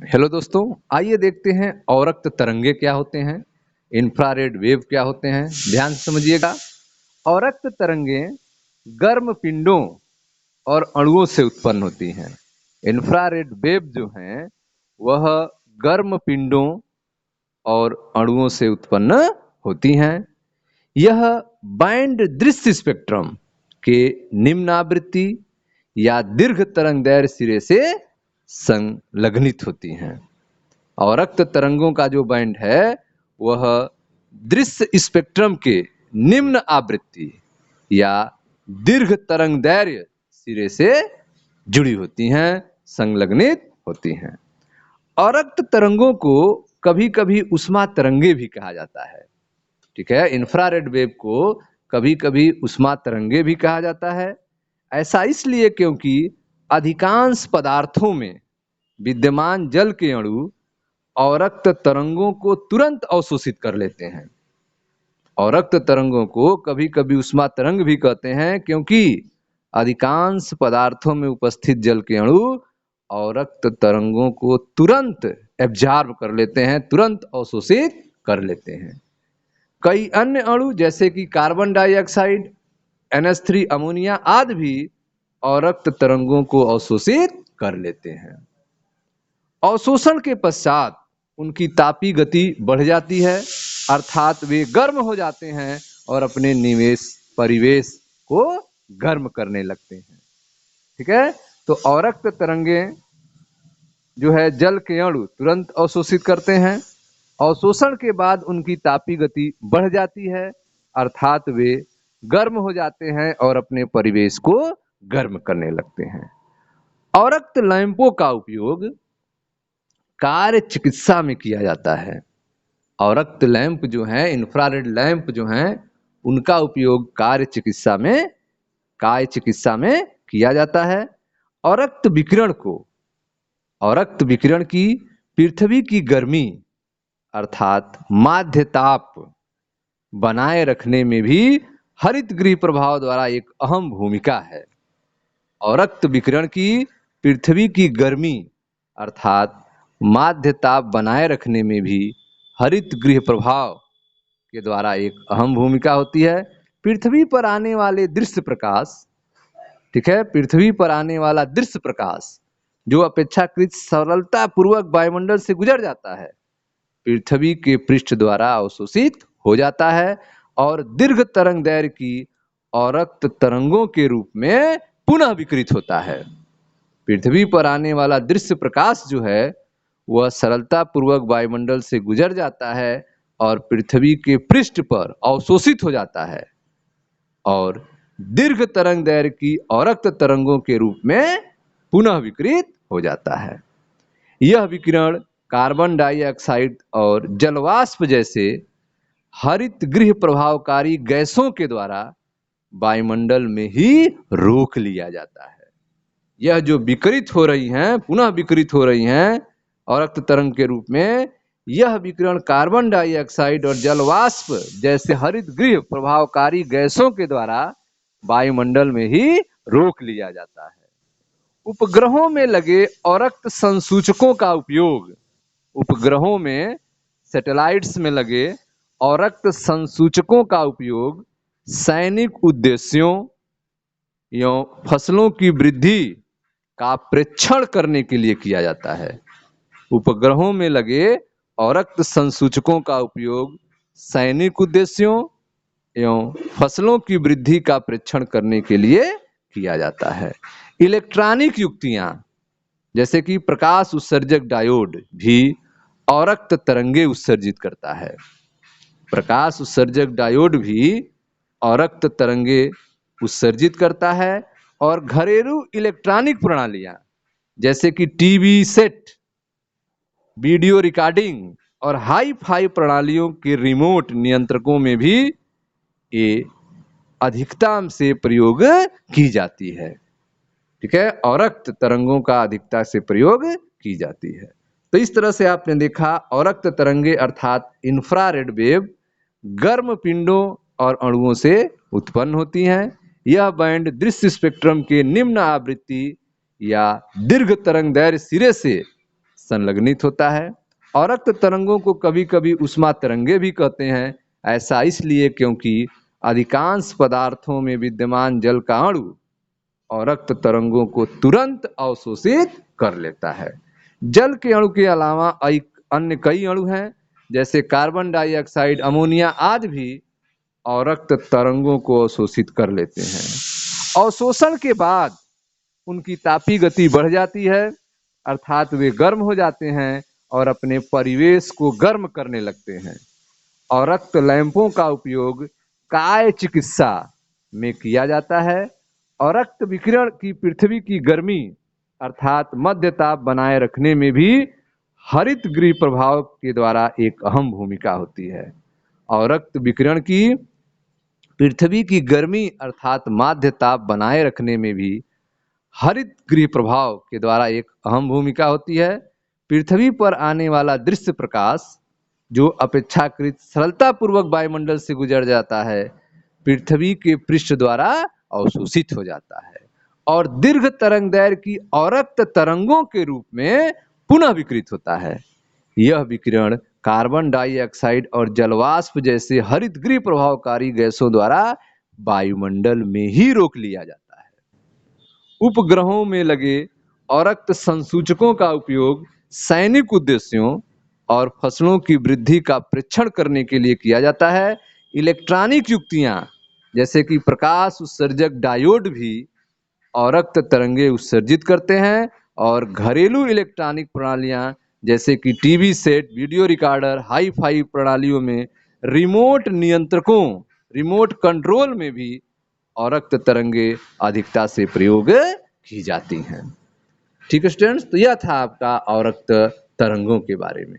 Hello दोस्तों, आइए देखते हैं अवरक्त तरंगे क्या होते हैं, इंफ्रारेड वेव क्या होते हैं। ध्यान से समझिएगा। अवरक्त तरंगे गर्म पिंडों और अणुओं से उत्पन्न होती हैं। इंफ्रारेड वेव जो हैं वह गर्म पिंडों और अणुओं से उत्पन्न होती हैं। यह बैंड दृश्य स्पेक्ट्रम के निम्न आवृत्ति या दीर्घ तरंग दैर्घ्य सिरे से संलग्नित होती हैं। अवरक्त तरंगों का जो बैंड है वह दृश्य स्पेक्ट्रम के निम्न आवृत्ति या दीर्घ तरंग दैर्घ्य सिरे से जुड़ी होती हैं, संलग्नित होती हैं। अवरक्त तरंगों को कभी कभी उष्मा तरंगे भी कहा जाता है। ठीक है, इंफ्रारेड वेव को कभी कभी उष्मा तरंगे भी कहा जाता है। ऐसा इसलिए क्योंकि अधिकांश पदार्थों में विद्यमान जल के अणु अवरक्त तरंगों को तुरंत अवशोषित कर लेते हैं। अवरक्त तरंगों को कभी कभी उष्मा तरंग भी कहते हैं क्योंकि अधिकांश पदार्थों में उपस्थित जल के अणु अवरक्त तरंगों को तुरंत एब्जॉर्ब कर लेते हैं, तुरंत अवशोषित कर लेते हैं। कई अन्य अणु जैसे कि कार्बन डाइऑक्साइड, NH3 अमोनिया आदि भी अवरक्त तरंगों को अवशोषित कर लेते हैं। अवशोषण के पश्चात उनकी तापीय गति बढ़ जाती है, अर्थात वे गर्म हो जाते हैं और अपने परिवेश को गर्म करने लगते हैं। ठीक है, तो अवरक्त तरंगे जो है जल के अणु तुरंत अवशोषित करते हैं। अवशोषण के बाद उनकी तापीय गति बढ़ जाती है, अर्थात वे गर्म हो जाते हैं और अपने परिवेश को गर्म करने लगते हैं। अवरक्त लैंपों का उपयोग कार्य चिकित्सा में किया जाता है। अवरक्त लैंप जो है, इंफ्रारेड लैंप जो हैं, उनका उपयोग कार्य चिकित्सा में किया जाता है। अवरक्त विकिरण की पृथ्वी की गर्मी अर्थात माध्य ताप बनाए रखने में भी हरित गृह प्रभाव द्वारा एक अहम भूमिका है। अवरक्त विकिरण की पृथ्वी की गर्मी अर्थात माध्य ताप बनाए रखने में भी हरित गृह प्रभाव के द्वारा एक अहम भूमिका होती है। पृथ्वी पर आने वाले दृश्य प्रकाश, ठीक है, पृथ्वी पर आने वाला दृश्य प्रकाश जो अपेक्षाकृत सरलता पूर्वक वायुमंडल से गुजर जाता है, पृथ्वी के पृष्ठ द्वारा अवशोषित हो जाता है और दीर्घ तरंग दैर्घ्य की अवरक्त तरंगों के रूप में पुनः विकिरित होता है। पृथ्वी पर आने वाला दृश्य प्रकाश जो है वह सरलता पूर्वक वायुमंडल से गुजर जाता है और पृथ्वी के पृष्ठ पर अवशोषित हो जाता है और दीर्घ तरंग दैर्घ्य की अवरक्त तरंगों के रूप में पुनः विकिरित हो जाता है। यह विकिरण कार्बन डाइऑक्साइड और जलवाष्प जैसे हरित गृह प्रभावकारी गैसों के द्वारा वायुमंडल में ही रोक लिया जाता है। यह जो विकिरित हो रही हैं, पुनः विकिरित हो रही हैं अवरक्त तरंग के रूप में, यह विकिरण कार्बन डाइऑक्साइड और जलवाष्प जैसे हरित गृह प्रभावकारी गैसों के द्वारा वायुमंडल में ही रोक लिया जाता है। उपग्रहों में लगे अवरक्त संसूचकों का उपयोग, उपग्रहों में सैटेलाइट्स में लगे अवरक्त संसूचकों का उपयोग सैनिक उद्देश्यों या फसलों की वृद्धि का प्रेक्षण करने के लिए किया जाता है। उपग्रहों में लगे अवरक्त संसूचकों का उपयोग सैनिक उद्देश्यों एवं फसलों की वृद्धि का प्रेक्षण करने के लिए किया जाता है। इलेक्ट्रॉनिक युक्तियां जैसे कि प्रकाश उत्सर्जक डायोड भी अवरक्त तरंगे उत्सर्जित करता है। प्रकाश उत्सर्जक डायोड भी अवरक्त तरंगे उत्सर्जित करता है और घरेलू इलेक्ट्रॉनिक प्रणालियां जैसे कि टीवी सेट, वीडियो रिकॉर्डिंग और हाई फाई प्रणालियों के रिमोट नियंत्रकों में भी ये अधिकता से प्रयोग की जाती है। ठीक है, अवरक्त तरंगों का अधिकता से प्रयोग की जाती है। तो इस तरह से आपने देखा अवरक्त तरंगे अर्थात इंफ्रारेड वेव गर्म पिंडों और अणुओं से उत्पन्न होती हैं। यह बैंड दृश्य स्पेक्ट्रम के निम्न आवृत्ति या दीर्घ तरंग दैर्घ्य सिरे से संलग्नित होता है। अवरक्त तरंगों को कभी कभी ऊष्मा तरंगे भी कहते हैं। ऐसा इसलिए क्योंकि अधिकांश पदार्थों में विद्यमान जल का अणु अवरक्त तरंगों को तुरंत अवशोषित कर लेता है। जल के अणु के अलावा अन्य कई अणु हैं, जैसे कार्बन डाइऑक्साइड, अमोनिया आदि भी अवरक्त तरंगों को अवशोषित कर लेते हैं। अवशोषण के बाद उनकी तापीय गति बढ़ जाती है, अर्थात वे गर्म हो जाते हैं और अपने परिवेश को गर्म करने लगते हैं। अवरक्त लैंपों का उपयोग काय चिकित्सा में किया जाता है। अवरक्त विकिरण की पृथ्वी की गर्मी अर्थात मध्य ताप बनाए रखने में भी हरित गृह प्रभाव के द्वारा एक अहम भूमिका होती है। अवरक्त विकिरण की पृथ्वी की गर्मी अर्थात माध्य ताप बनाए रखने में भी हरित गृह प्रभाव के द्वारा एक अहम भूमिका होती है। पृथ्वी पर आने वाला दृश्य प्रकाश जो अपेक्षाकृत सरलतापूर्वक वायुमंडल से गुजर जाता है, पृथ्वी के पृष्ठ द्वारा अवशोषित हो जाता है और दीर्घ तरंग दैर्घ्य की अवरक्त तरंगों के रूप में पुनः विकिरित होता है। यह विकिरण कार्बन डाइऑक्साइड और जलवाष्प जैसे हरित गृह प्रभावकारी गैसों द्वारा वायुमंडल में ही रोक लिया जाता है। उपग्रहों में लगे अवरक्त संसूचकों का उपयोग सैनिक उद्देश्यों और फसलों की वृद्धि का परीक्षण करने के लिए किया जाता है। इलेक्ट्रॉनिक युक्तियां जैसे कि प्रकाश उत्सर्जक डायोड भी अवरक्त तरंगे उत्सर्जित करते हैं और घरेलू इलेक्ट्रॉनिक प्रणालियां जैसे कि TV set, video recorder, hi fi प्रणालियों में रिमोट नियंत्रकों, रिमोट कंट्रोल में भी अवरक्त तरंगे अधिकता से प्रयोग की जाती हैं। ठीक है स्टूडेंट्स, तो यह था आपका अवरक्त तरंगों के बारे में।